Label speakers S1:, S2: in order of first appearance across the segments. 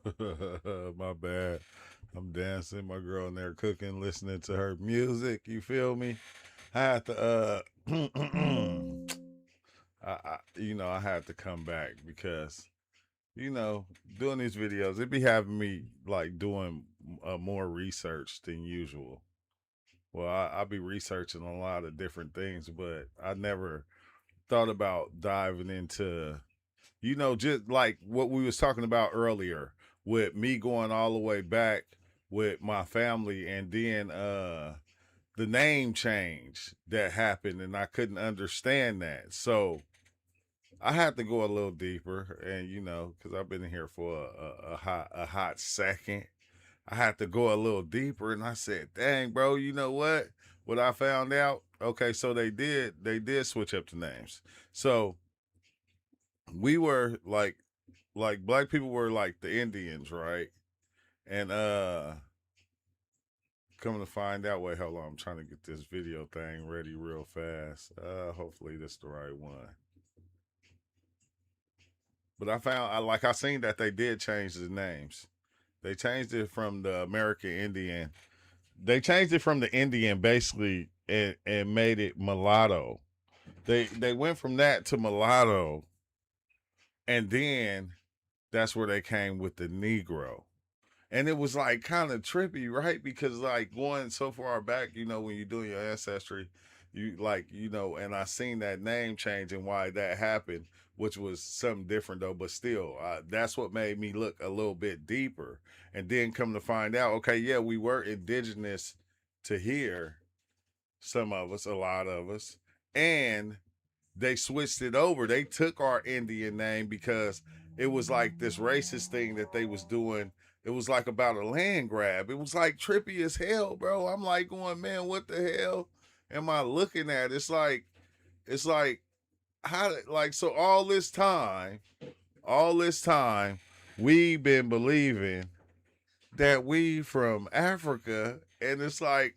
S1: My bad. I'm dancing. My girl in there cooking, listening to her music. You feel me? I had to, I had to come back because, you know, doing these videos, it be having me like doing more research than usual. Well, I be researching a lot of different things, but I never thought about diving into, just like what we was talking about earlier with me going all the way back with my family and then the name change that happened and I couldn't understand that. So I had to go a little deeper and because I've been here for a hot second. I had to go a little deeper and I said, dang, bro, you know what? What I found out, okay, so they did switch up the names. So we were like black people were like the Indians, right? And coming to find out, wait, hold on, I'm trying to get this video thing ready real fast. Hopefully this the right one. But I seen that they did change the names. They changed it from the American Indian. They changed it from the Indian basically and made it mulatto. They went from that to mulatto, and then that's where they came with the Negro. And it was like kind of trippy, right? Because like going so far back, when you're doing your ancestry, you like, and I seen that name change and why that happened, which was something different though, but still, that's what made me look a little bit deeper. And then come to find out, okay, yeah, we were indigenous to here, some of us, a lot of us, and they switched it over. They took our Indian name because it was like this racist thing that they was doing. It was like about a land grab. It was like trippy as hell, bro. I'm like going, man, what the hell am I looking at? It's like how like so all this time we've been believing that we from Africa, and it's like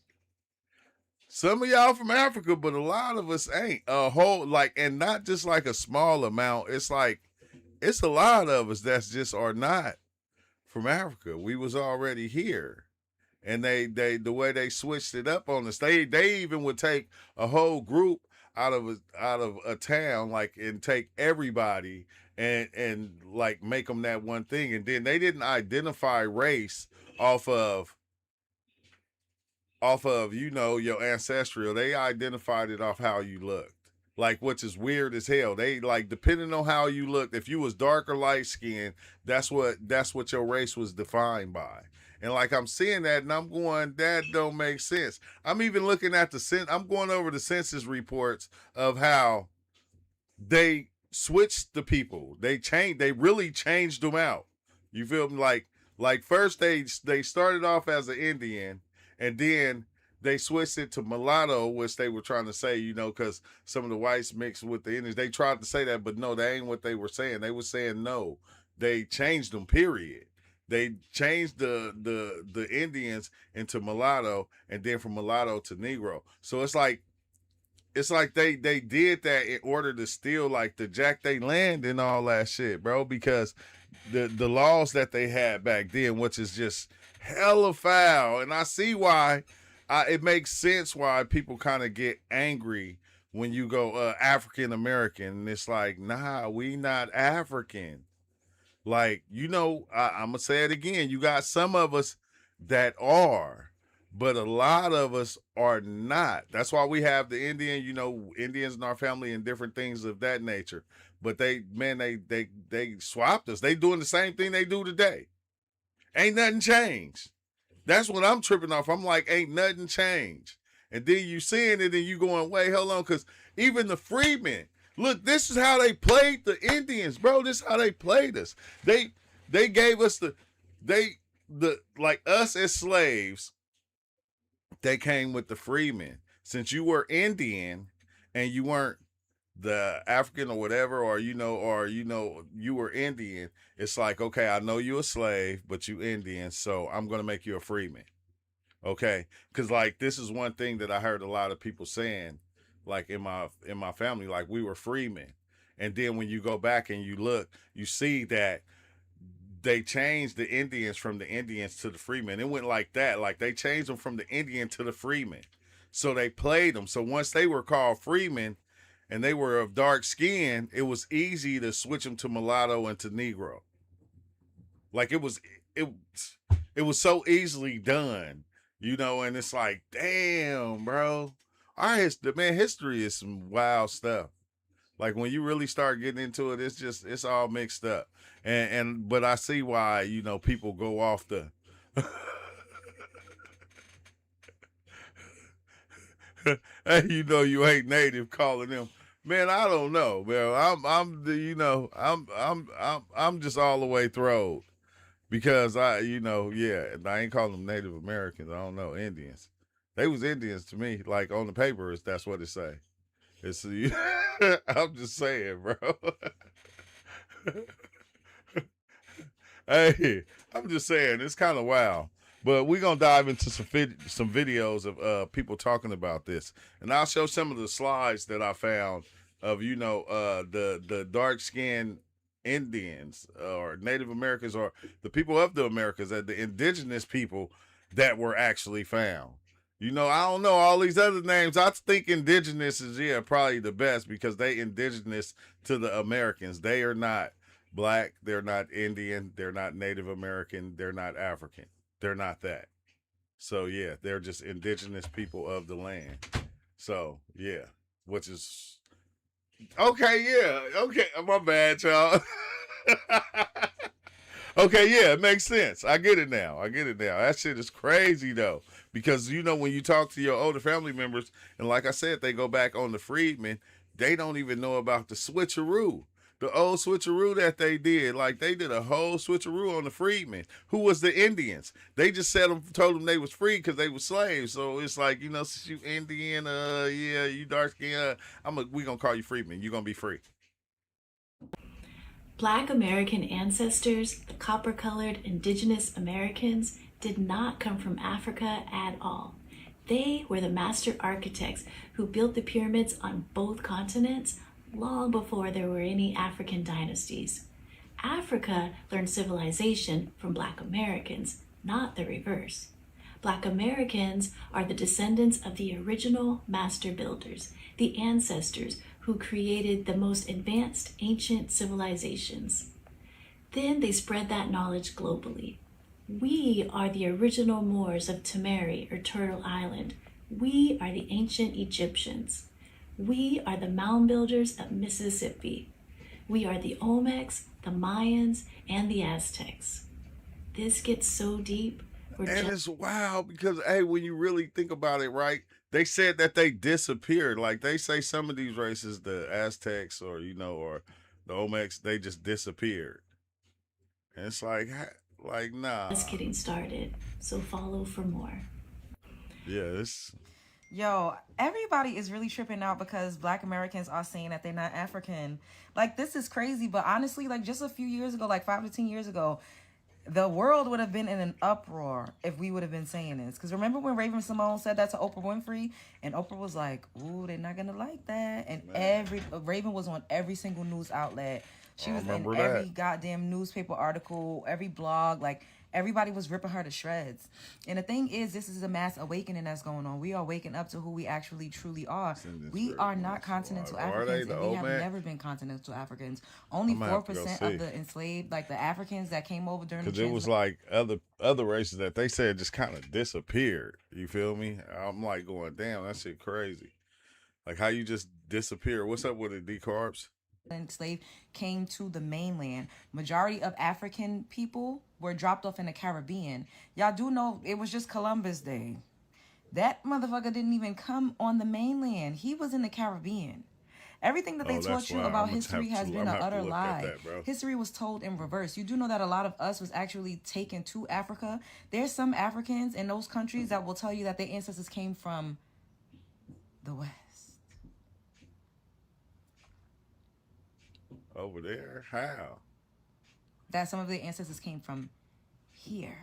S1: some of y'all from Africa, but a lot of us ain't. A whole like, and not just like a small amount. It's like it's a lot of us that's just are not from Africa. We was already here, and they the way they switched it up on us. They even would take a whole group out of a town like and take everybody and like make them that one thing, and then they didn't identify race off of your ancestral. They identified it off how you looked. Like, which is weird as hell. They like depending on how you looked, if you was dark or light skinned, that's what your race was defined by. And like I'm seeing that and I'm going, that don't make sense. I'm even looking at I'm going over the census reports of how they switched the people. They really changed them out. You feel me? Like first they started off as an Indian, and then they switched it to mulatto, which they were trying to say, because some of the whites mixed with the Indians. They tried to say that, but no, that ain't what they were saying. They were saying no. They changed them. Period. They changed the Indians into mulatto, and then from mulatto to Negro. So it's like they did that in order to steal like the jack they land and all that shit, bro. Because the laws that they had back then, which is just hella foul, and I see why. It makes sense why people kind of get angry when you go African American, and it's like, nah, we not African. Like, I'm gonna say it again. You got some of us that are, but a lot of us are not. That's why we have the Indians in our family and different things of that nature. But they swapped us. They doing the same thing they do today. Ain't nothing changed. That's what I'm tripping off. I'm like, ain't nothing changed. And then you seeing it and you going, wait, hold on, because even the freedmen, look, this is how they played the Indians, bro. This is how they played us. They gave us the like us as slaves, they came with the freedmen. Since you were Indian and you weren't the African or whatever, or you were Indian, it's like, okay, I know you a slave, but you Indian, so I'm gonna make you a freeman. Okay, because like this is one thing that I heard a lot of people saying, like in my family, like we were freemen, and then when you go back and you look, you see that they changed the Indians from the Indians to the freemen. It went like that. Like they changed them from the Indian to the freeman. So they played them. So once they were called freemen and they were of dark skin, it was easy to switch them to mulatto and to Negro. Like it it was so easily done, you know, and it's like, damn, bro. History is some wild stuff. Like when you really start getting into it, it's all mixed up. But I see why, you know, people go off the hey, you know you ain't native calling them. Man, I don't know, man. I'm the you know, I'm just all the way throwed. Because I ain't calling them Native Americans. I don't know, Indians. They was Indians to me. Like on the papers, that's what it say. It's I'm just saying, bro. Hey, I'm just saying, it's kind of wild. But we're gonna dive into some videos of people talking about this, and I'll show some of the slides that I found of the dark skinned Indians or Native Americans or the people of the Americas, the indigenous people that were actually found. You know, I don't know all these other names. I think indigenous is probably the best because they indigenous to the Americans. They are not black, they're not Indian, they're not Native American, they're not African. They're not that. So yeah, they're just indigenous people of the land. So yeah, which is okay, yeah. Okay, my bad, y'all. Okay, yeah, it makes sense. I get it now. That shit is crazy though. Because you know when you talk to your older family members, and like I said, they go back on the freedmen, they don't even know about the switcheroo. The old switcheroo that they did. Like they did a whole switcheroo on the freedmen. Who was the Indians? They just told them they was free because they were slaves. So it's like, you know, since you Indian, yeah, you dark skin, we gonna call you freedmen. You gonna be free.
S2: Black American ancestors, the copper-colored indigenous Americans, did not come from Africa at all. They were the master architects who built the pyramids on both continents long before there were any African dynasties. Africa learned civilization from Black Americans, not the reverse. Black Americans are the descendants of the original master builders, the ancestors who created the most advanced ancient civilizations. Then they spread that knowledge globally. We are the original Moors of Tamari or Turtle Island. We are the ancient Egyptians. We are the mound builders of Mississippi. We are the Olmecs, the Mayans, and the Aztecs. This gets so deep.
S1: It's wild because, hey, when you really think about it, right? They said that they disappeared. Like they say some of these races, the Aztecs or the Olmecs, they just disappeared. And it's like nah.
S2: Just getting started, so follow for more.
S1: Yeah,
S3: Yo, everybody is really tripping out because Black Americans are saying that they're not African. Like, this is crazy, but honestly, like, just a few years ago, like 5 to 10 years ago, the world would have been in an uproar if we would have been saying this. Because remember when Raven Simone said that to Oprah Winfrey? And Oprah was like, ooh, they're not going to like that. And Raven was on every single news outlet. She was in every goddamn newspaper article, every blog, like everybody was ripping her to shreds. And the thing is, this is a mass awakening that's going on. We are waking up to who we actually truly are. We are not continental Africans, and we have never been continental Africans. Only 4% of the enslaved, like the Africans that came over during the
S1: because it was like other races that they said just kind of disappeared. You feel me? I'm like going, damn, that shit crazy. Like how you just disappear. What's up with the decarbs?
S3: Enslaved came to the mainland. Majority of African people were dropped off in the Caribbean. Y'all do know it was just Columbus Day. That motherfucker didn't even come on the mainland. He was in the Caribbean. Everything that they taught you about history has been an utter lie. History was told in reverse. You do know that a lot of us was actually taken to Africa. There's some Africans in those countries that will tell you that their ancestors came from the West.
S1: Over there? How?
S3: That some of their ancestors came from here.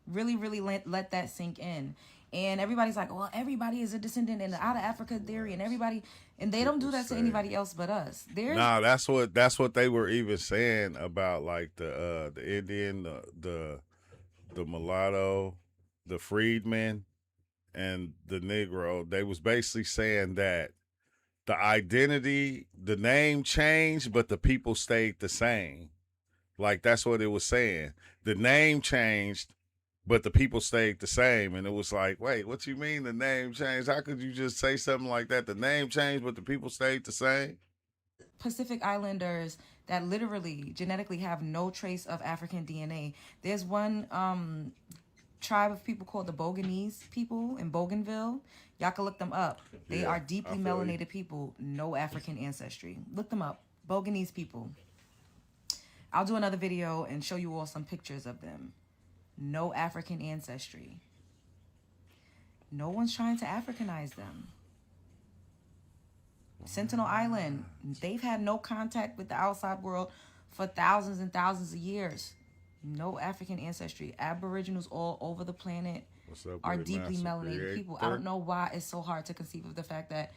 S3: Really, really let that sink in. And everybody's like, well, everybody is a descendant in the out of Africa theory, and everybody, And they don't do
S1: People
S3: that to
S1: say.
S3: anybody else but us.
S1: Nah, that's what they were even saying about like the Indian, the mulatto, the freedman, and the Negro. They was basically saying that the identity, the name changed, but the people stayed the same. Like that's what it was saying. The name changed, but the people stayed the same. And it was like, wait, what you mean the name changed? How could you just say something like that? The name changed, but the people stayed the same?
S3: Pacific Islanders that literally genetically have no trace of African DNA. There's one tribe of people called the Boganese people in Bougainville. Y'all can look them up. They are deeply melanated people, no African ancestry. Look them up. Boganese people. I'll do another video and show you all some pictures of them. No African ancestry. No one's trying to Africanize them. Sentinel Island, they've had no contact with the outside world for thousands and thousands of years. No African ancestry. Aboriginals all over the planet are deeply melanated people. I don't know why it's so hard to conceive of the fact that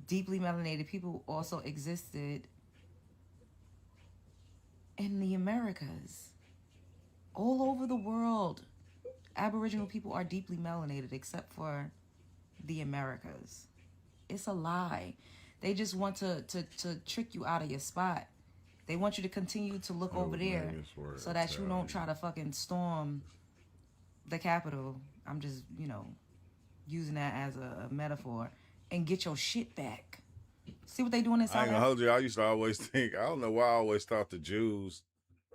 S3: deeply melanated people also existed in the Americas. All over the world, Aboriginal people are deeply melanated except for the Americas. It's a lie. They just want to trick you out of your spot. They want you to continue to look over there so that you don't try to fucking storm the Capitol. I'm just, using that as a metaphor. And get your shit back. See what they doing in South
S1: I ain't
S3: Africa?
S1: gonna hold you. I used to always think, I don't know why I always thought the Jews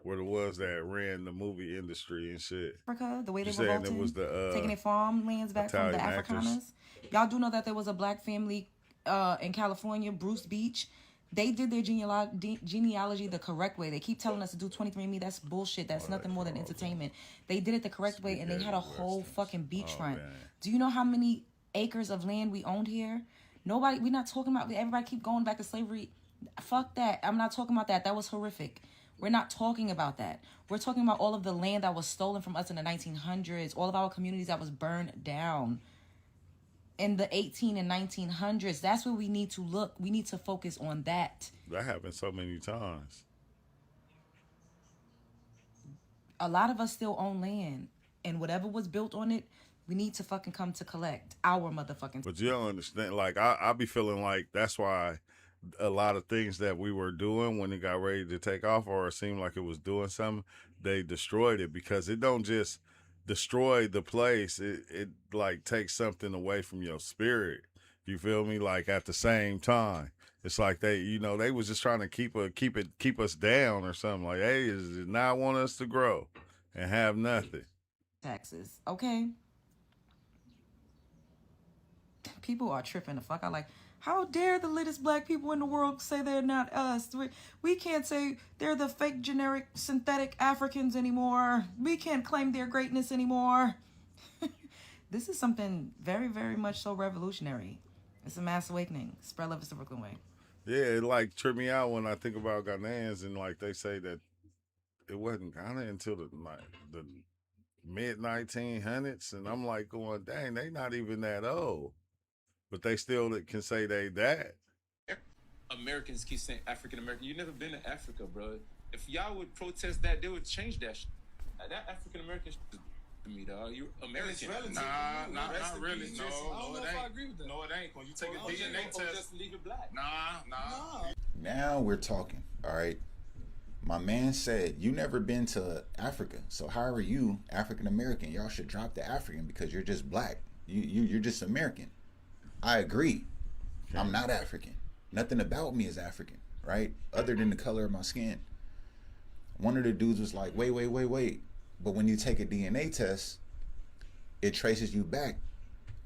S1: were the ones that ran the movie industry and shit.
S3: Africa, the way they
S1: You saying
S3: revolted,
S1: it was the
S3: taking their farmlands back from the
S1: Italian actors.
S3: Afrikaners. Y'all do know that there was a black family in California, Bruce Beach. They did their genealogy the correct way. They keep telling us to do 23andMe. That's bullshit. That's nothing more than entertainment. They did it the correct way, and they had a whole fucking beachfront.
S1: man.
S3: Do you know how many acres of land we owned here? Nobody, we're not talking about, everybody keep going back to slavery. Fuck that. I'm not talking about that. That was horrific. We're not talking about that. We're talking about all of the land that was stolen from us in the 1900s, all of our communities that was burned down in the 18 and 1900s. That's where we need to look. We need to focus on that.
S1: That happened so many times.
S3: A lot of us still own land, and whatever was built on it, we need to fucking come to collect our motherfucking.
S1: But you don't understand. Like, I be feeling like that's why a lot of things that we were doing when it got ready to take off, or it seemed like it was doing something, they destroyed it, because it don't just destroy the place. It like takes something away from your spirit. You feel me? Like at the same time, it's like they was just trying to keep us down or something. Like, hey, did not want us to grow and have nothing.
S3: Taxes, okay? People are tripping the fuck out. Like, how dare the latest black people in the world say they're not us? We can't say they're the fake, generic, synthetic Africans anymore. We can't claim their greatness anymore. This is something very, very much so revolutionary. It's a mass awakening. Spread love is the Brooklyn way.
S1: Yeah, it like tripped me out when I think about Ghanaians, and like they say that it wasn't Ghana until the mid 1900s, and I'm like going, dang, they not even that old. But they still can say they that.
S4: Americans keep saying African American. You never been to Africa, bro. If y'all would protest that, they would change that. That African American shit to me, dog. You American.
S5: Nah, not really. No,
S4: I don't know if I agree with that.
S5: No, it ain't. When you take a DNA test,
S4: just leave it black.
S5: Nah.
S6: Now we're talking. All right. My man said, you never been to Africa, so how are you African American? Y'all should drop the African because you're just black. You're just American. I agree. Okay. I'm not African. Nothing about me is African, right? Other than the color of my skin. One of the dudes was like, wait. But when you take a DNA test, it traces you back.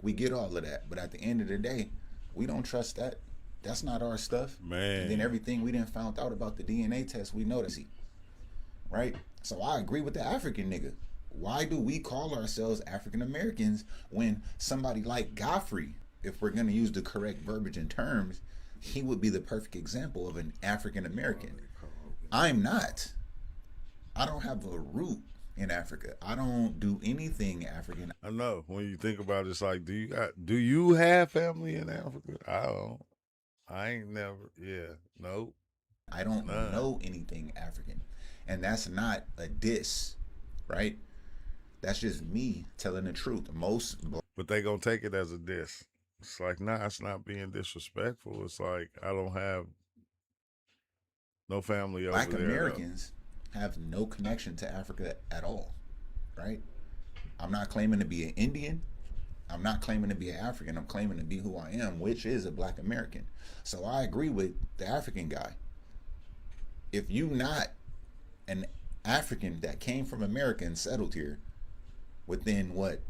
S6: We get all of that. But at the end of the day, we don't trust that. That's not our stuff.
S1: Man.
S6: And then everything we done found out about the DNA test, we know that's he. Right? So I agree with the African nigga. Why do we call ourselves African Americans when somebody like Godfrey, if we're going to use the correct verbiage and terms, he would be the perfect example of an African American. I'm not. I don't have a root in Africa. I don't do anything African.
S1: I know. When you think about it, it's like, do you have family in Africa? I don't. I ain't never. Yeah, nope.
S6: I don't know anything African. And that's not a diss, right? That's just me telling the truth.
S1: But they gonna take it as a diss. It's like, nah, it's not being disrespectful. It's like I don't have no family over
S6: Black
S1: there.
S6: Americans have no connection to Africa at all, right? I'm not claiming to be an Indian. I'm not claiming to be an African. I'm claiming to be who I am, which is a Black American. So I agree with the African guy. If you not an African that came from America and settled here within what,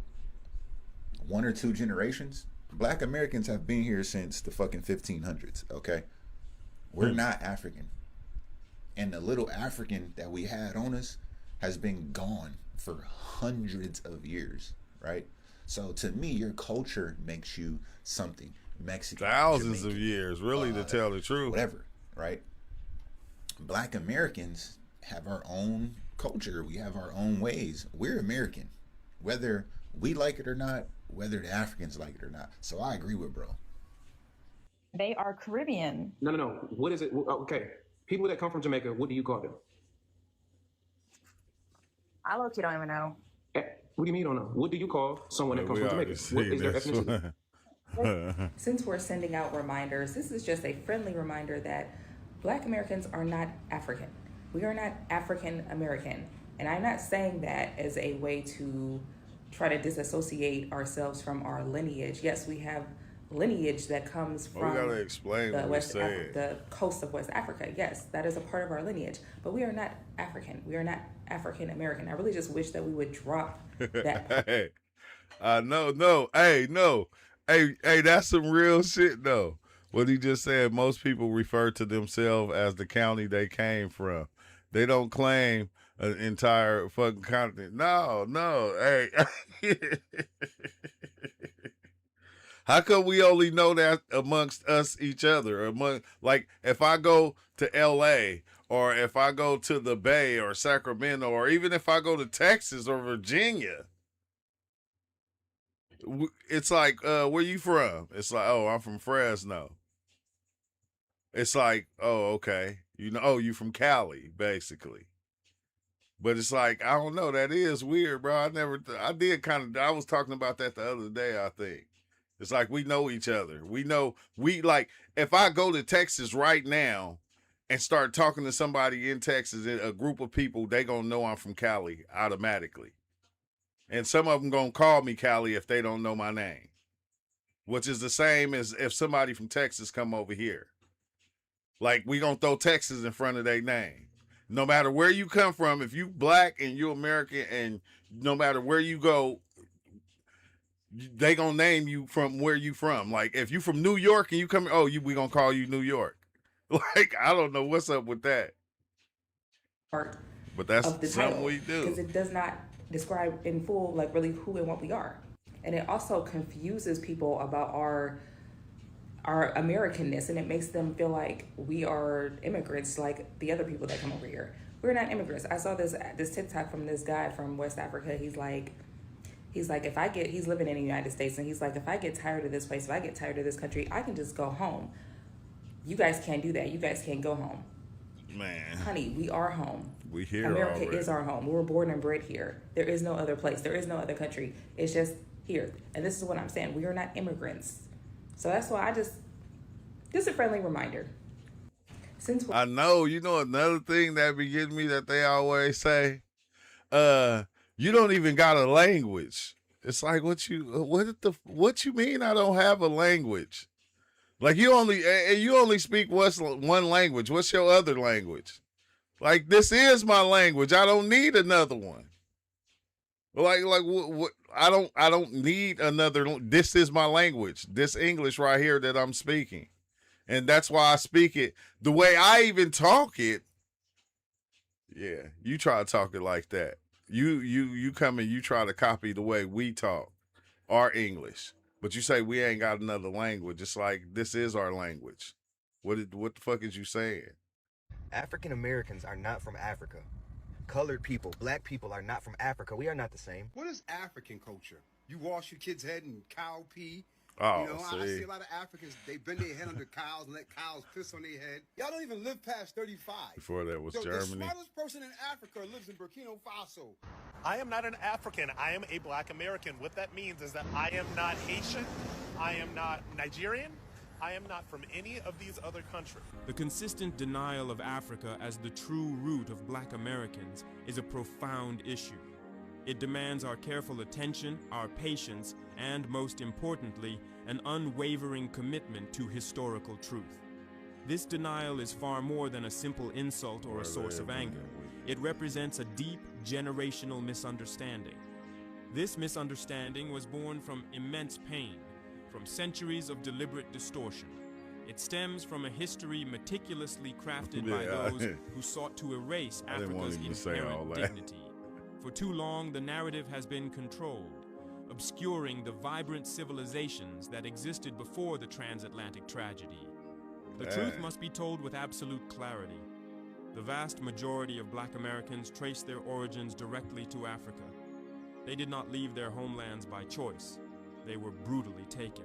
S6: 1 or 2 generations, Black Americans have been here since the fucking 1500s. Okay, we're not African, and the little African that we had on us has been gone for hundreds of years, right? So to me, your culture makes you something. Mexican,
S1: Thousands
S6: Jamaican,
S1: of years, really, to tell the truth.
S6: whatever, right? Black Americans have our own culture. We have our own ways. We're American, whether we like it or not, whether the Africans like it or not. So I agree with bro.
S3: They are Caribbean.
S7: No. What is it? Okay. People that come from Jamaica, what do you call them?
S3: I low-key don't even know.
S7: What do you mean you don't know? What do you call someone that comes from Jamaica? What is their ethnicity?
S8: Since we're sending out reminders, this is just a friendly reminder that Black Americans are not African. We are not African American. And I'm not saying that as a way to try to disassociate ourselves from our lineage. Yes, we have lineage that comes from
S1: we gotta explain
S8: the
S1: what
S8: the coast of West Africa. Yes, that is a part of our lineage. But we are not African. We are not African American. I really just wish that we would drop that part.
S1: Hey, no. Hey, that's some real shit though. What he just said, most people refer to themselves as the county they came from. They don't claim an entire fucking continent. No. Hey. How come we only know that amongst us, each other? Like, if I go to LA, or if I go to the Bay or Sacramento, or even if I go to Texas or Virginia, it's like, where you from? It's like, oh, I'm from Fresno. It's like, oh, okay. You from Cali, basically. But it's like, I don't know. That is weird, bro. I was talking about that the other day, I think. It's like we know each other. If I go to Texas right now and start talking to somebody in Texas, a group of people, they gonna know I'm from Cali automatically. And some of them gonna call me Cali if they don't know my name, which is the same as if somebody from Texas come over here. Like, we gonna throw Texas in front of their name. No matter where you come from, if you Black and you American, and no matter where you go, they gonna name you from where you from. Like, if you from New York and you come, we gonna call you New York. Like, I don't know what's up with that. But that's
S8: Of the
S1: something
S8: title,
S1: we do.
S8: because it does not describe in full, like, really who and what we are. And it also confuses people about our Americanness, and it makes them feel like we are immigrants like the other people that come over here. We're not immigrants. I saw this TikTok from this guy from West Africa. He's like, he's living in the United States, and he's like, if I get tired of this place, if I get tired of this country, I can just go home. You guys can't do that. You guys can't go home.
S1: Man.
S8: Honey, we are home.
S1: We here
S8: America
S1: already.
S8: is our home. We were born and bred here. There is no other place. There is no other country. It's just here. And this is what I'm saying. We are not immigrants. So that's why just a friendly reminder.
S1: I know, another thing that be getting me that they always say, you don't even got a language. It's like, what you mean I don't have a language? Like, you only speak one language. What's your other language? Like, this is my language. I don't need another one. Like what? I don't need another. This is my language. This English right here that I'm speaking. And that's why I speak it the way I even talk it. Yeah, you try to talk it like that. You come and you try to copy the way we talk, our English. But you say we ain't got another language. It's like, this is our language. What the fuck is you saying?
S9: African Americans are not from Africa. Colored people, Black people are not from Africa. We are not the same.
S10: What is African culture? You wash your kid's head in cow pee,
S1: Oh,
S10: You know, I see
S1: see.
S10: a lot of Africans, they bend their head under cows and let cows piss on their head. Y'all don't even live past 35.
S1: Before that was
S10: Yo, the
S1: Germany.
S10: smartest person in Africa lives in Burkina Faso.
S11: I am not an African. I am a Black American. What that means is that I am not Haitian. I am not Nigerian. I am not from any of these other countries.
S12: The consistent denial of Africa as the true root of Black Americans is a profound issue. It demands our careful attention, our patience, and most importantly, an unwavering commitment to historical truth. This denial is far more than a simple insult or a source of anger. It represents a deep generational misunderstanding. This misunderstanding was born from immense pain, from centuries of deliberate distortion. It stems from a history meticulously crafted by those who sought to erase Africa's inherent dignity. For too long, the narrative has been controlled, obscuring the vibrant civilizations that existed before the transatlantic tragedy. The truth must be told with absolute clarity. The vast majority of Black Americans trace their origins directly to Africa. They did not leave their homelands by choice. They were brutally taken.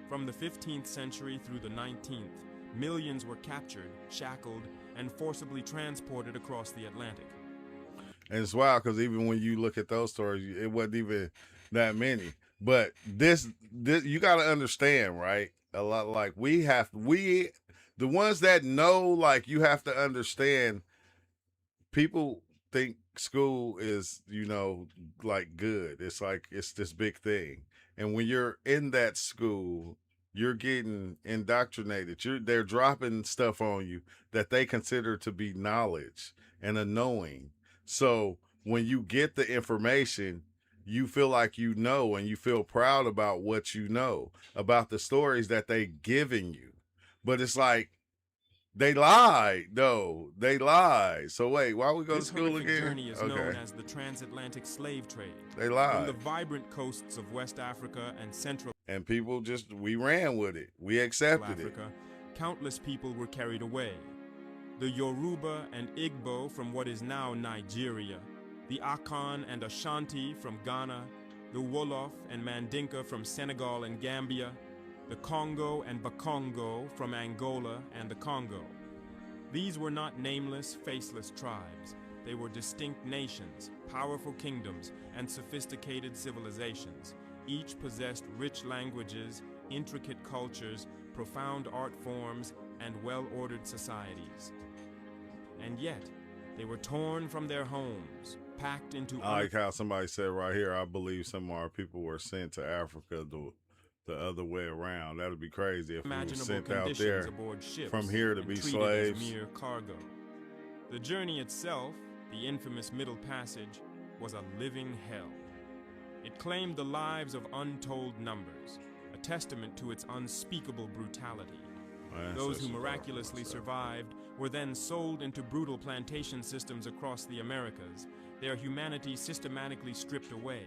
S12: From the 15th century through the 19th, millions were captured, shackled, and forcibly transported across the Atlantic.
S1: And it's wild because even when you look at those stories, it wasn't even that many. But this you got to understand, right? A lot like the ones that know, like you have to understand. People think school is, like good. It's like it's this big thing, and when you're in that school, you're getting indoctrinated. They're dropping stuff on you that they consider to be knowledge and a knowing. So when you get the information, you feel like you know, and you feel proud about what you know, about the stories that they giving you. But it's like, they lied, though. They lied. So wait, why we go to school again?
S12: This journey is known as the transatlantic slave trade.
S1: They lied.
S12: From the vibrant coasts of West Africa and Central
S1: and people we ran with it. We accepted
S12: Africa, countless people were carried away. The Yoruba and Igbo from what is now Nigeria, the Akan and Ashanti from Ghana, the Wolof and Mandinka from Senegal and Gambia, the Congo and Bakongo from Angola and the Congo. These were not nameless, faceless tribes. They were distinct nations, powerful kingdoms, and sophisticated civilizations. Each possessed rich languages, intricate cultures, profound art forms, and well-ordered societies. And yet, they were torn from their homes, packed into...
S1: I like how somebody said right here, I believe some of our people were sent to Africa the other way around. That would be crazy if we were sent out there from here to be slaves.
S12: As mere cargo. The journey itself, the infamous Middle Passage, was a living hell. It claimed the lives of untold numbers, a testament to its unspeakable brutality. Those who miraculously survived were then sold into brutal plantation systems across the Americas, their humanity systematically stripped away.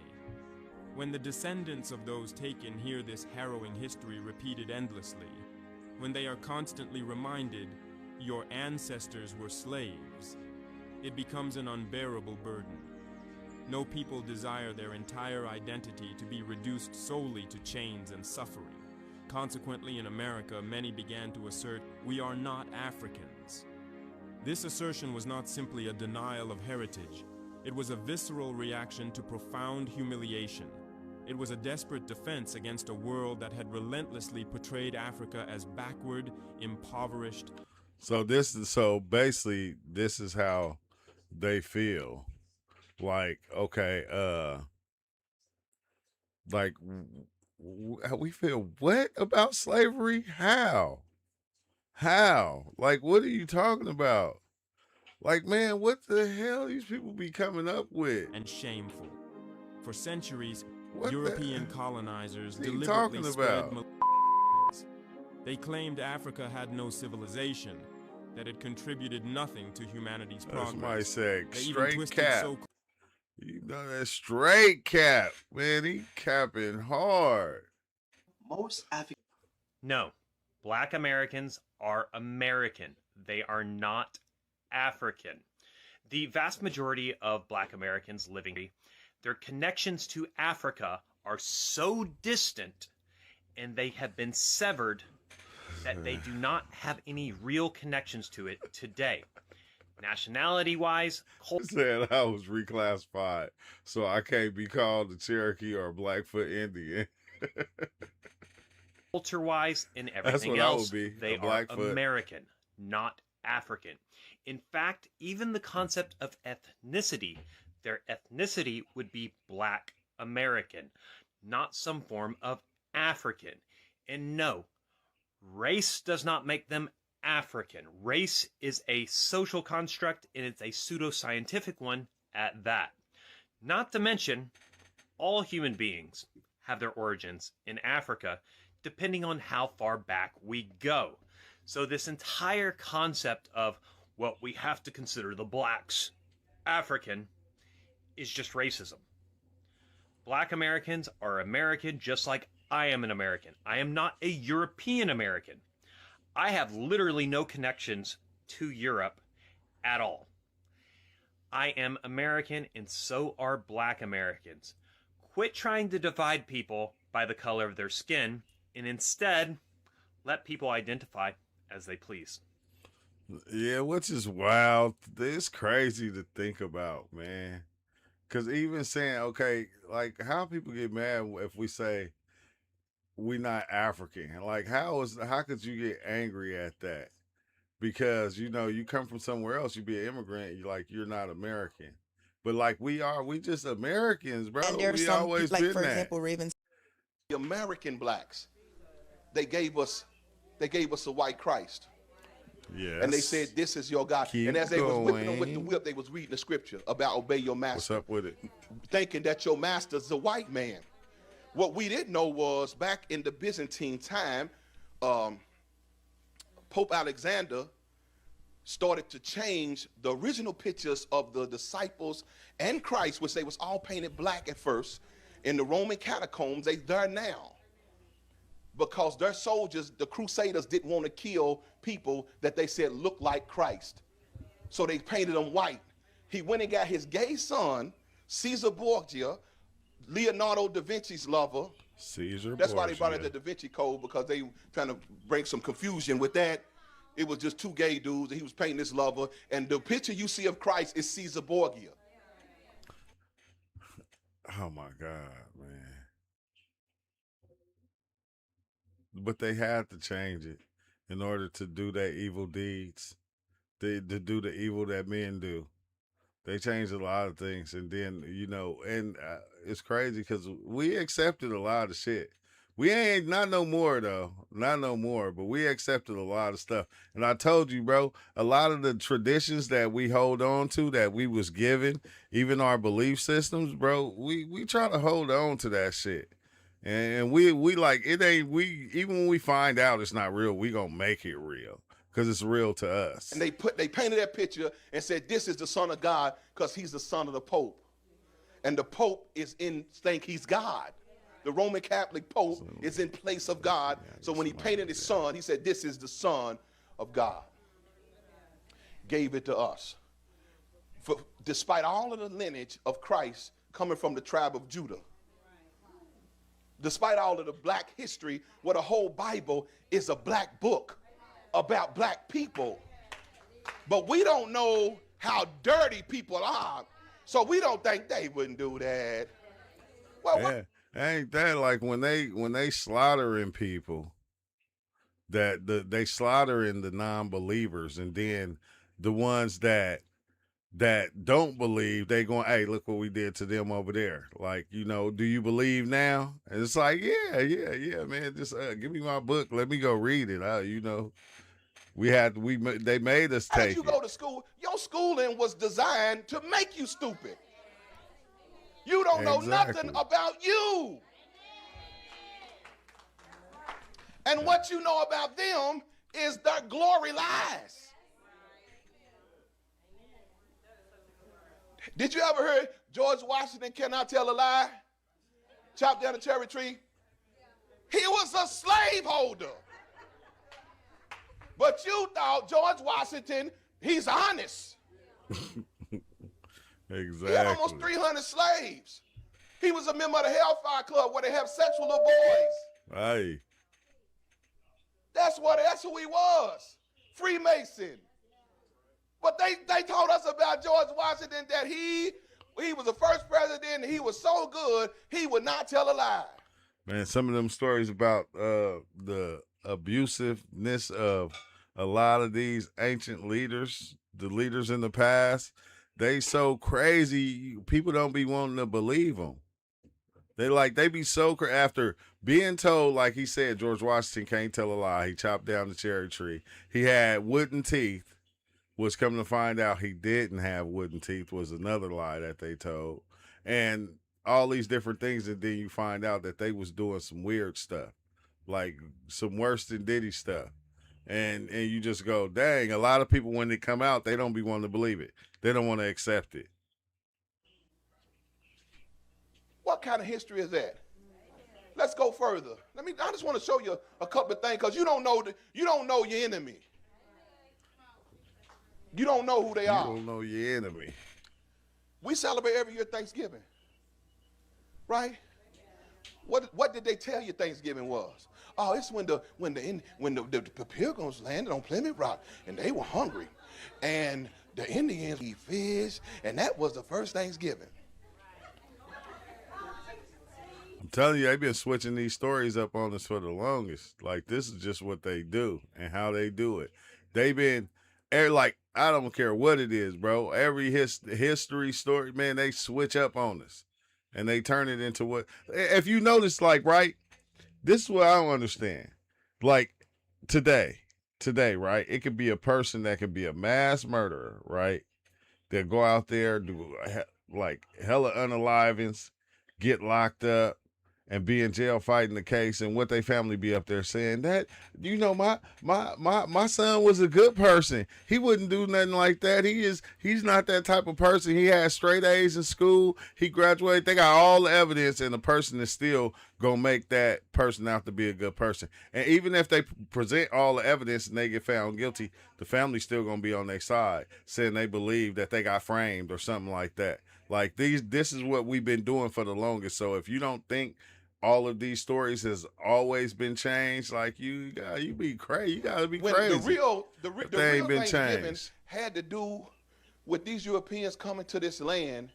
S12: When the descendants of those taken hear this harrowing history repeated endlessly, when they are constantly reminded, your ancestors were slaves, it becomes an unbearable burden. No people desire their entire identity to be reduced solely to chains and suffering. Consequently, in America, many began to assert, we are not Africans. This assertion was not simply a denial of heritage. It was a visceral reaction to profound humiliation. It was a desperate defense against a world that had relentlessly portrayed Africa as backward, impoverished.
S1: So basically, this is how they feel. Like, okay, like we feel what about slavery? How? Like, what are you talking about? Like, man, what the hell these people be coming up with?
S12: And shameful. For centuries, European colonizers deliberately
S1: talking
S12: spread
S1: about?
S12: They claimed Africa had no civilization, that it contributed nothing to humanity's progress.
S1: Somebody said
S12: They
S1: straight
S12: even
S1: cap. You know that straight cap, man. He capping hard.
S13: Most African. No, Black Americans are American. They are not African. The vast majority of Black Americans living, their connections to Africa are so distant and they have been severed that they do not have any real connections to it today. Nationality-wise,
S1: said I was reclassified, so I can't be called a Cherokee or a Blackfoot Indian.
S13: culture-wise, and
S1: That's
S13: everything
S1: what I
S13: else,
S1: would be,
S13: they
S1: a
S13: are
S1: Blackfoot.
S13: American, not African. In fact, even the concept of ethnicity, their ethnicity would be Black American, not some form of African. And no, race does not make them African. Race is a social construct, and it's a pseudoscientific one at that. Not to mention, all human beings have their origins in Africa, depending on how far back we go. So this entire concept of, well, we have to consider the blacks African is just racism. Black Americans are American just like I am an American. I am not a European American. I have literally no connections to Europe at all. I am American, and so are Black Americans. Quit trying to divide people by the color of their skin, and instead, let people identify as they please.
S1: Yeah, which is wild. It's crazy to think about, man. Because even saying, okay, like how people get mad if we say we not African. Like how could you get angry at that? Because you come from somewhere else, you be an immigrant, you're not American. But like we just Americans, bro.
S14: And there are
S1: we
S14: some,
S1: always
S14: like
S1: been
S14: for
S1: that.
S14: example, Ravens.
S15: The American blacks, they gave us a white Christ.
S1: Yes.
S15: And they said, this is your God.
S1: Keep
S15: and as they was whipping them with the
S1: going.
S15: whip, they was reading the scripture about obey your master.
S1: What's up with it?
S15: Thinking that your master's a white man. What we didn't know was back in the Byzantine time, Pope Alexander started to change the original pictures of the disciples and Christ, which they was all painted black at first. In the Roman catacombs, they there now. Because their soldiers, the Crusaders, didn't want to kill people that they said looked like Christ. So they painted them white. He went and got his gay son, Caesar Borgia, Leonardo da Vinci's lover.
S1: Caesar
S15: That's why they brought
S1: Borgia.
S15: out the Da Vinci Code, because they trying to bring some confusion with that. It was just two gay dudes, and he was painting his lover. And the picture you see of Christ is Caesar Borgia.
S1: Oh my God, man. But they had to change it in order to do their evil deeds. To do the evil that men do. They changed a lot of things. And then, and it's crazy because we accepted a lot of shit. We ain't, not no more though. Not no more, but we accepted a lot of stuff. And I told you, bro, a lot of the traditions that we hold on to, that we was given, even our belief systems, bro, we try to hold on to that shit. And we like, it ain't, even when we find out it's not real, we gonna make it real. Because it's real to us.
S15: And they painted that picture and said, this is the Son of God, because he's the son of the Pope. And the Pope think he's God. The Roman Catholic Pope is in place of God. So when he painted his son, he said, this is the Son of God. Gave it to us. Despite all of the lineage of Christ coming from the tribe of Judah. Despite all of the black history, where the whole Bible is a black book about black people. But we don't know how dirty people are, so we don't think they wouldn't do that. Well,
S1: ain't that like when they slaughtering people, they slaughtering the non-believers, and then the ones that don't believe, they going, hey, look what we did to them over there. Like, do you believe now? And it's like, yeah, man, just give me my book, let me go read it. They made us take
S15: as you go to school, your schooling was designed to make you stupid. You don't know nothing about you. And what you know about them is their glory lies. Did you ever hear George Washington cannot tell a lie? Chopped down a cherry tree. He was a slaveholder. But you thought George Washington, he's honest.
S1: Exactly.
S15: He had almost 300 slaves. He was a member of the Hellfire Club where they have sex with little boys.
S1: Hey.
S15: That's who he was. Freemason. But they told us about George Washington that he was the first president and he was so good he would not tell a lie.
S1: Man, some of them stories about the abusiveness of a lot of these ancient leaders, the leaders in the past, they so crazy, people don't be wanting to believe them. They be so after being told, like he said, George Washington can't tell a lie. He chopped down the cherry tree. He had wooden teeth, was coming to find out he didn't have wooden teeth was another lie that they told. And all these different things, and then you find out that they was doing some weird stuff, like some worse than Diddy stuff. And you just go, dang, a lot of people when they come out, they don't be wanting to believe it. They don't want to accept it.
S15: What kind of history is that? Let's go further. I just want to show you a couple of things because you don't know your enemy. You don't know who they are.
S1: You don't know your enemy.
S15: We celebrate every year Thanksgiving, right? What did they tell you Thanksgiving was? Oh, it's when the Pilgrims landed on Plymouth Rock and they were hungry, and the Indians eat fish, and that was the first Thanksgiving.
S1: I'm telling you, they've been switching these stories up on us for the longest. Like, this is just what they do and how they do it. They've been, like, I don't care what it is, bro. Every history story, man, they switch up on us. And they turn it into what, if you notice, like, right, this is what I don't understand. Like, today, right, it could be a person that could be a mass murderer, right? They'll go out there, do, like, hella unalivings, get locked up, and be in jail fighting the case, and what they family be up there saying that, you know, my son was a good person. He wouldn't do nothing like that. He's not that type of person. He had straight A's in school. He graduated. They got all the evidence, and the person is still gonna make that person out to be a good person. And even if they present all the evidence and they get found guilty, the family's still gonna be on their side, saying they believe that they got framed or something like that. Like, this is what we've been doing for the longest. So if you don't think all of these stories has always been changed, like, you be crazy. You gotta be crazy.
S15: The real
S1: been
S15: Thanksgiving
S1: changed.
S15: had to do with these Europeans coming to this land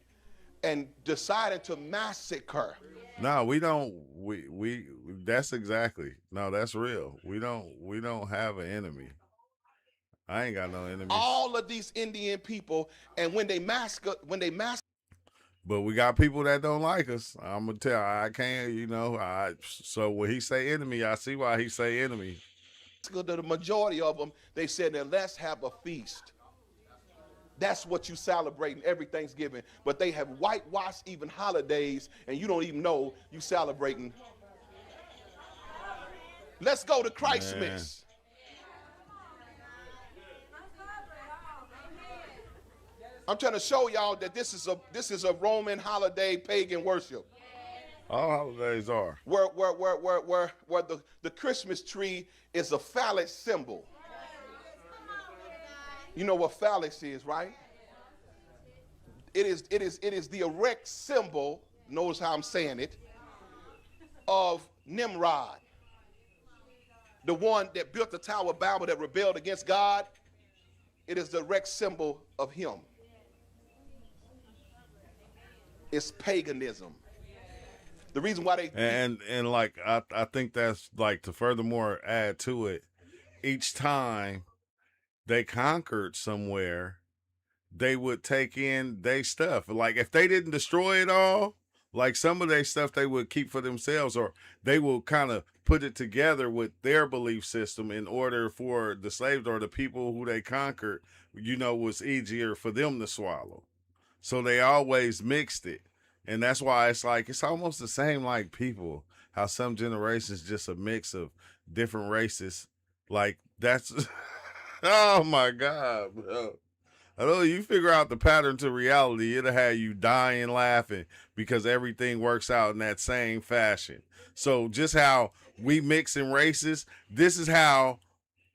S15: and deciding to massacre.
S1: No, we don't. We that's exactly. No, that's real. We don't have an enemy. I ain't got no enemies.
S15: All of these Indian people, and when they massacre.
S1: But we got people that don't like us. I'm gonna tell. I can't. You know. So when he say enemy, I see why he say enemy.
S15: The majority of them, they said, "Now let's have a feast." That's what you celebrating every Thanksgiving. But they have whitewashed even holidays, and you don't even know you celebrating. Let's go to Christmas. I'm trying to show y'all that this is a Roman holiday, pagan worship.
S1: All holidays are.
S15: Where the Christmas tree is a phallic symbol. You know what phallus is, right? It is the erect symbol, notice how I'm saying it, of Nimrod. The one that built the Tower of Babel that rebelled against God. It is the erect symbol of him. It's paganism. The reason why they
S1: and like I think that's like to furthermore add to it, each time they conquered somewhere, they would take in their stuff. Like if they didn't destroy it all, like some of their stuff they would keep for themselves, or they will kind of put it together with their belief system in order for the slaves or the people who they conquered, you know, was easier for them to swallow. So they always mixed it. And that's why it's like, it's almost the same like people, how some generations just a mix of different races. Like that's, oh my God, bro. I know you figure out the pattern to reality, it'll have you dying laughing because everything works out in that same fashion. So just how we mix in races, this is how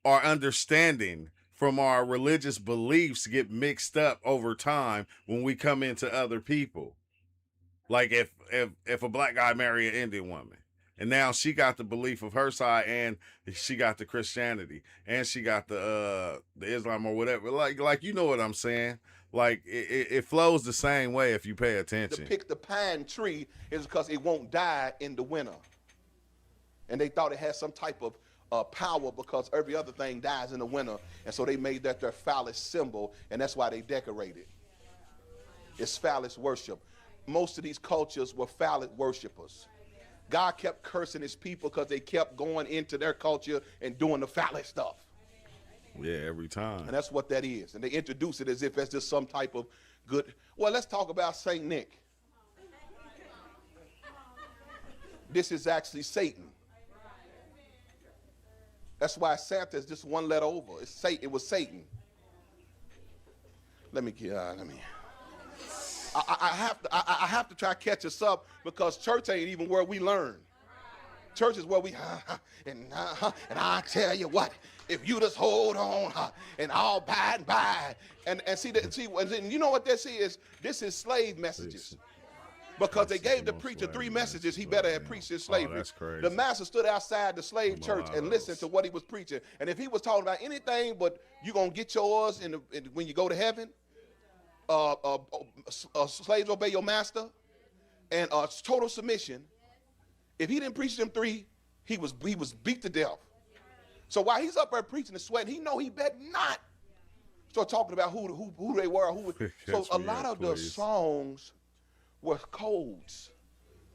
S1: our understanding from our religious beliefs get mixed up over time when we come into other people. Like if a black guy marry an Indian woman And now she got the belief of her side, and she got the Christianity, and she got the Islam or whatever. Like you know what I'm saying? Like it flows the same way if you pay attention.
S15: To pick the pine tree is because it won't die in the winter. And they thought it had some type of power because every other thing dies in the winter. And so they made that their phallus symbol, and that's why they decorate it. It's phallus worship. Most of these cultures were phallus worshipers. God kept cursing his people because they kept going into their culture and doing the phallus stuff.
S1: Yeah, every time.
S15: And that's what that is. And they introduce it as if it's just some type of good. Well, let's talk about Saint Nick. This is actually Satan. That's why Santa is just one letter over. It's Satan. It was Satan. I have to try to catch us up because church ain't even where we learn. Church is where we and I tell you what, if you just hold on and I'll by and by and see you know what this is? This is slave messages. Because they gave the preacher 3 messages, he better have preached his slavery.
S1: That's crazy.
S15: The master stood outside the slave church and listened to what he was preaching. And if he was talking about anything but you're going to get yours when you go to heaven, slaves obey your master, and total submission, if he didn't preach them 3, he was beat to death. So while he's up there preaching and sweating, he know he better not start talking about who they were. So a lot of the songs were codes.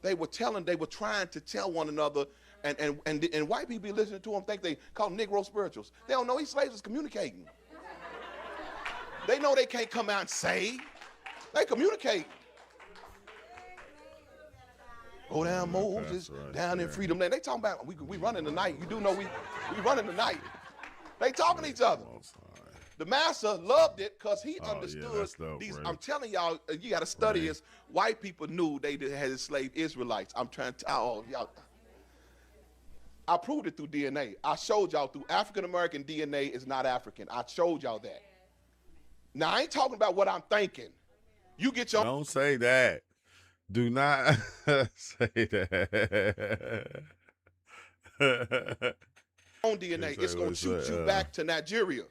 S15: They were trying to tell one another, and white people be listening to them, think they call them Negro spirituals. They don't know these slaves is communicating. They know they can't come out and say. They communicate. Go down Moses, down in freedom land. They talking about we running the night. You do know we running the night. They talking to each other. The master loved it because he understood these. Right? I'm telling y'all, you got to study this. White people knew they had enslaved Israelites. I'm trying to tell y'all. I proved it through DNA. I showed y'all through African American DNA is not African. I showed y'all that. Now I ain't talking about what I'm thinking. You get your.
S1: Don't say that. Do not say that.
S15: Own DNA. It's gonna shoot you back to Nigeria.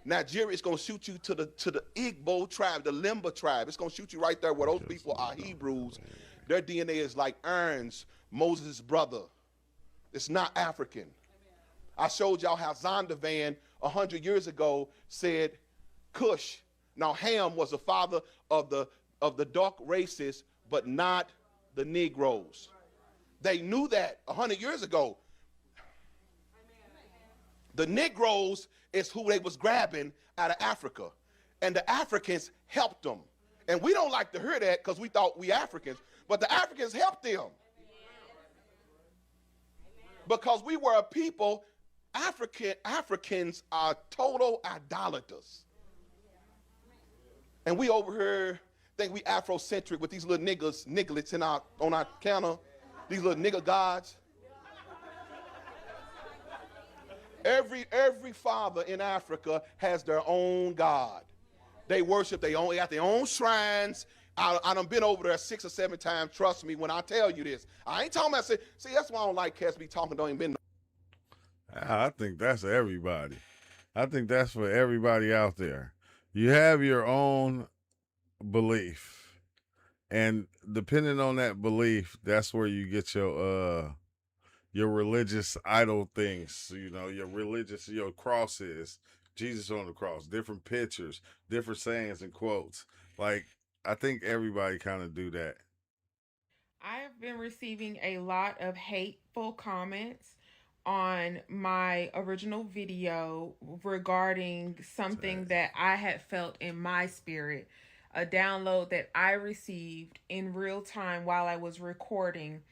S15: Nigeria is going to shoot you to the Igbo tribe, the Limba tribe. It's going to shoot you right there where those people are Hebrews. Their DNA is like Aaron's, Moses' brother. It's not African. I showed y'all how Zondervan 100 years ago said Cush. Now Ham was the father of the dark races, but not the Negroes. They knew that 100 years ago. The Negroes is who they was grabbing out of Africa. And the Africans helped them. And we don't like to hear that because we thought we Africans, but the Africans helped them. Because we were a people, Africans are total idolaters. And we over here think we Afrocentric with these little nigglets on our counter, these little nigger gods. Every father in Africa has their own God. They worship, they got their own shrines. I done been over there 6 or 7 times, trust me, when I tell you this. I ain't talking about, see, that's why I don't like cats be talking, don't even been.
S1: I think that's everybody. I think that's for everybody out there. You have your own belief. And depending on that belief, that's where you get your religious idol things, your crosses, Jesus on the cross, different pictures, different sayings and quotes. Like, I think everybody kind of do that.
S14: I have been receiving a lot of hateful comments on my original video regarding something that I had felt in my spirit, a download that I received in real time while I was recording.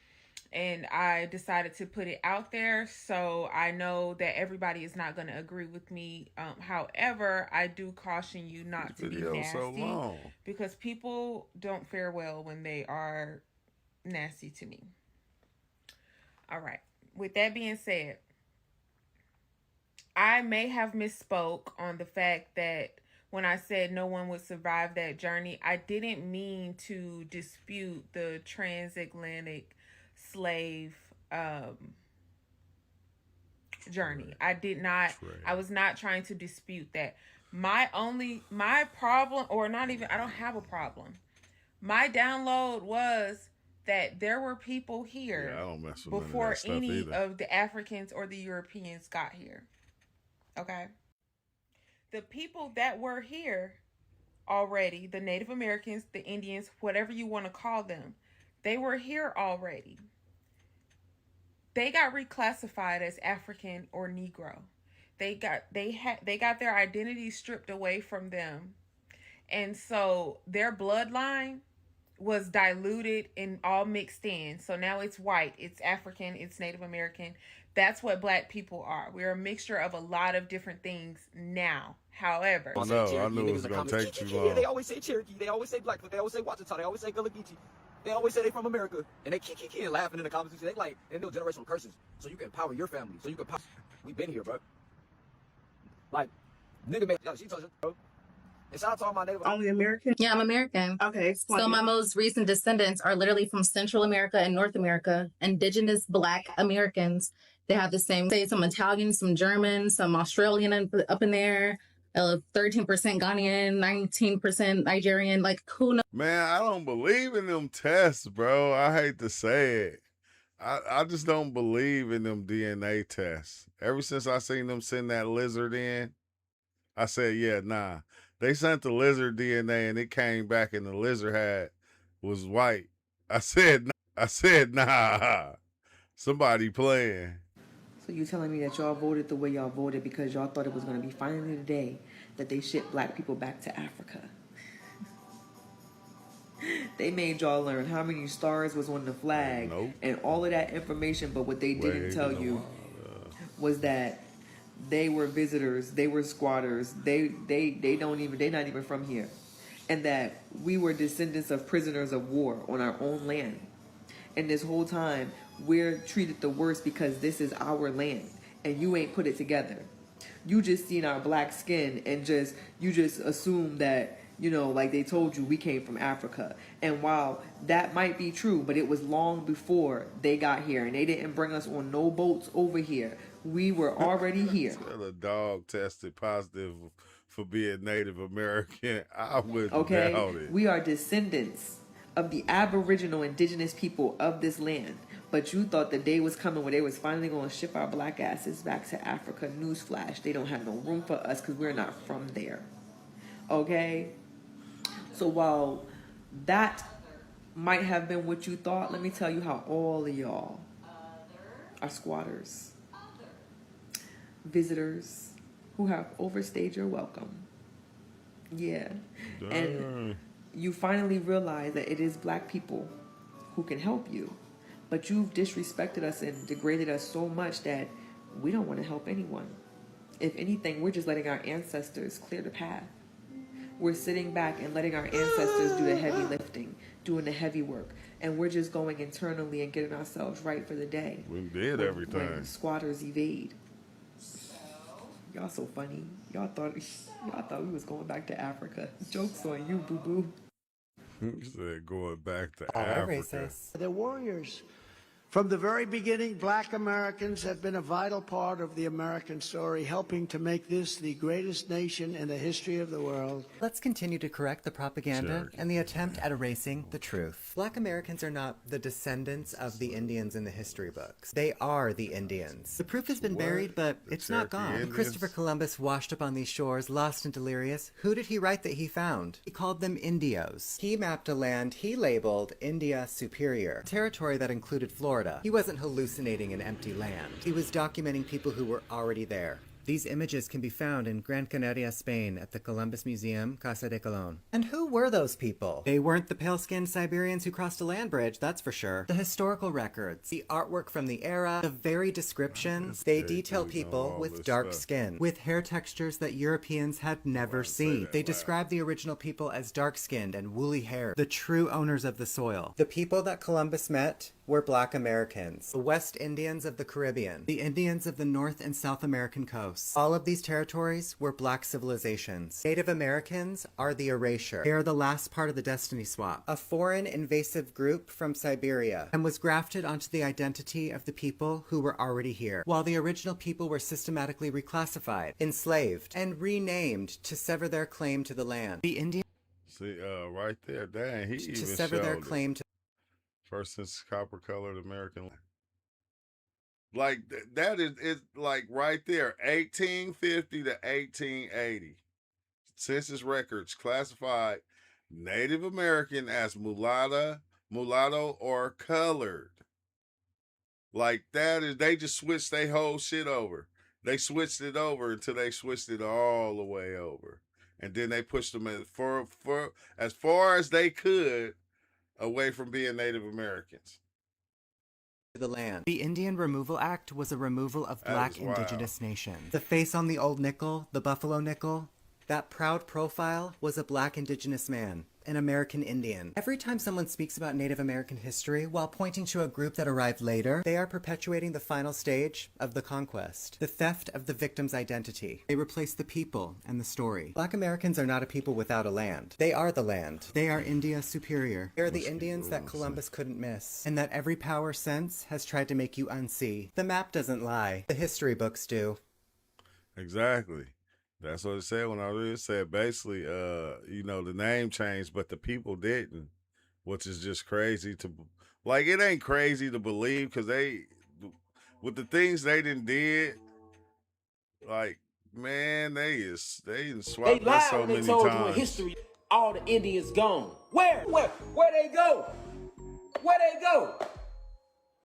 S14: And I decided to put it out there, so I know that everybody is not going to agree with me. However, I do caution you not to be nasty because people don't fare well when they are nasty to me. All right. With that being said, I may have misspoke on the fact that when I said no one would survive that journey, I didn't mean to dispute the transatlantic slave journey. I was not trying to dispute that. My problem, or not even, I don't have a problem. My download was that there were people here
S1: I don't mess with
S14: before
S1: none of that
S14: any
S1: stuff either.
S14: of the Africans or the Europeans got here. Okay? The people that were here already, the Native Americans, the Indians, whatever you want to call them, they were here already. They got reclassified as African or Negro. They got their identity stripped away from them. And so their bloodline was diluted and all mixed in. So now it's white, it's African, it's Native American. That's what black people are. We're a mixture of a lot of different things now. However,
S1: I knew it was going to take too long.
S16: They always say Cherokee, they always say Blackfoot, they always say Ouachita, they always say Gullah Geechee. They always say they from America, and they kiki and laughing in the comments. They like, they know generational curses, so you can empower your family, so you can. We've been here, bro. Like, nigga, man, she told you, bro. And shout out to all my neighbors.
S17: Only American?
S18: Yeah, I'm American.
S17: Okay, explain.
S18: So my most recent descendants are literally from Central America and North America, indigenous Black Americans. They have the same, say, some Italian, some German, some Australian up in there, 13% Ghanaian, 19% Nigerian, like who knows?
S1: Man, I don't believe in them tests, bro. I hate to say it. I just don't believe in them DNA tests. Ever since I seen them send that lizard in, I said, yeah, nah. They sent the lizard DNA and it came back and the lizard was white. I said, nah. Somebody playing.
S3: So you telling me that y'all voted the way y'all voted because y'all thought it was going to be finally the day that they shipped black people back to Africa? They made y'all learn how many stars was on the flag and all of that information, but what they didn't tell you was that they were visitors, they were squatters, they're not even from here, and that we were descendants of prisoners of war on our own land. And this whole time we're treated the worst because this is our land and you ain't put it together. You just seen our black skin and you just assume that, you know, like they told you we came from Africa. And while that might be true, but it was long before they got here and they didn't bring us on no boats over here. We were already here.
S1: The dog tested positive for being Native American. I wouldn't doubt it.
S3: We are descendants of the Aboriginal indigenous people of this land. But you thought the day was coming when they was finally going to ship our black asses back to Africa. Newsflash, they don't have no room for us because we're not from there. Okay? So while that might have been what you thought, let me tell you how all of y'all are squatters, visitors who have overstayed your welcome. Yeah. And you finally realize that it is black people who can help you. But you've disrespected us and degraded us so much that we don't want to help anyone. If anything, we're just letting our ancestors clear the path. We're sitting back and letting our ancestors do the heavy lifting, doing the heavy work. And we're just going internally and getting ourselves right for the day.
S1: We did everything.
S3: When squatters evade. Y'all so funny. Y'all thought we was going back to Africa. Joke's on you, boo-boo.
S1: You said going back to Africa.
S19: They're warriors. From the very beginning, black Americans have been a vital part of the American story, helping to make this the greatest nation in the history of the world.
S20: Let's continue to correct the propaganda and the attempt at erasing the truth. Black Americans are not the descendants of the Indians in the history books. They are the Indians. The proof has been buried, but it's not gone. When Christopher Columbus washed up on these shores, lost and delirious, who did he write that he found? He called them Indios. He mapped a land he labeled India Superior, a territory that included Florida. He wasn't hallucinating an empty land. He was documenting people who were already there. These images can be found in Gran Canaria, Spain, at the Columbus Museum, Casa de Colón. And who were those people? They weren't the pale-skinned Siberians who crossed a land bridge, that's for sure. The historical records, the artwork from the era, the very descriptions, they detail people with dark skin, with hair textures that Europeans had never seen. They describe the original people as dark-skinned and woolly-haired, the true owners of the soil. The people that Columbus met were Black Americans, the West Indians of the Caribbean, the Indians of the North and South American coasts. All of these territories were Black civilizations. Native Americans are the erasure. They are the last part of the destiny swap, a foreign invasive group from Siberia, and was grafted onto the identity of the people who were already here, while the original people were systematically reclassified, enslaved, and renamed to sever their claim to the land. The Indian
S1: See, right there, dang, he
S20: to
S1: even
S20: sever their
S1: showed it.
S20: claim to
S1: First since copper-colored American. Like that is like right there, 1850 to 1880. Census records classified Native American as mulatto, or colored. Like that is, they just switched their whole shit over. They switched it over until they switched it all the way over. And then they pushed them for as far as they could away from being Native Americans.
S20: the land. The Indian Removal Act was a removal of Black
S1: wild.
S20: indigenous nations. The face on the old nickel, the buffalo nickel, that proud profile was a Black indigenous man, an American Indian. Every time someone speaks about Native American history while pointing to a group that arrived later, they are perpetuating the final stage of the conquest, the theft of the victim's identity. They replace the people and the story. Black Americans are not a people without a land. They are the land. They are India superior. They are the Indians that Columbus couldn't miss, and that every power since has tried to make you unsee. The map doesn't lie. The history books do.
S1: Exactly. That's what it said when I read it. Said basically, you know, the name changed, but the people didn't, which is just crazy to, like, it ain't crazy to believe because they, with the things they did, like, man, they done swapped
S17: They lied
S1: us so
S17: when they
S1: many
S17: told you in
S1: times.
S17: history all the Indians gone. Where they go? Where they go?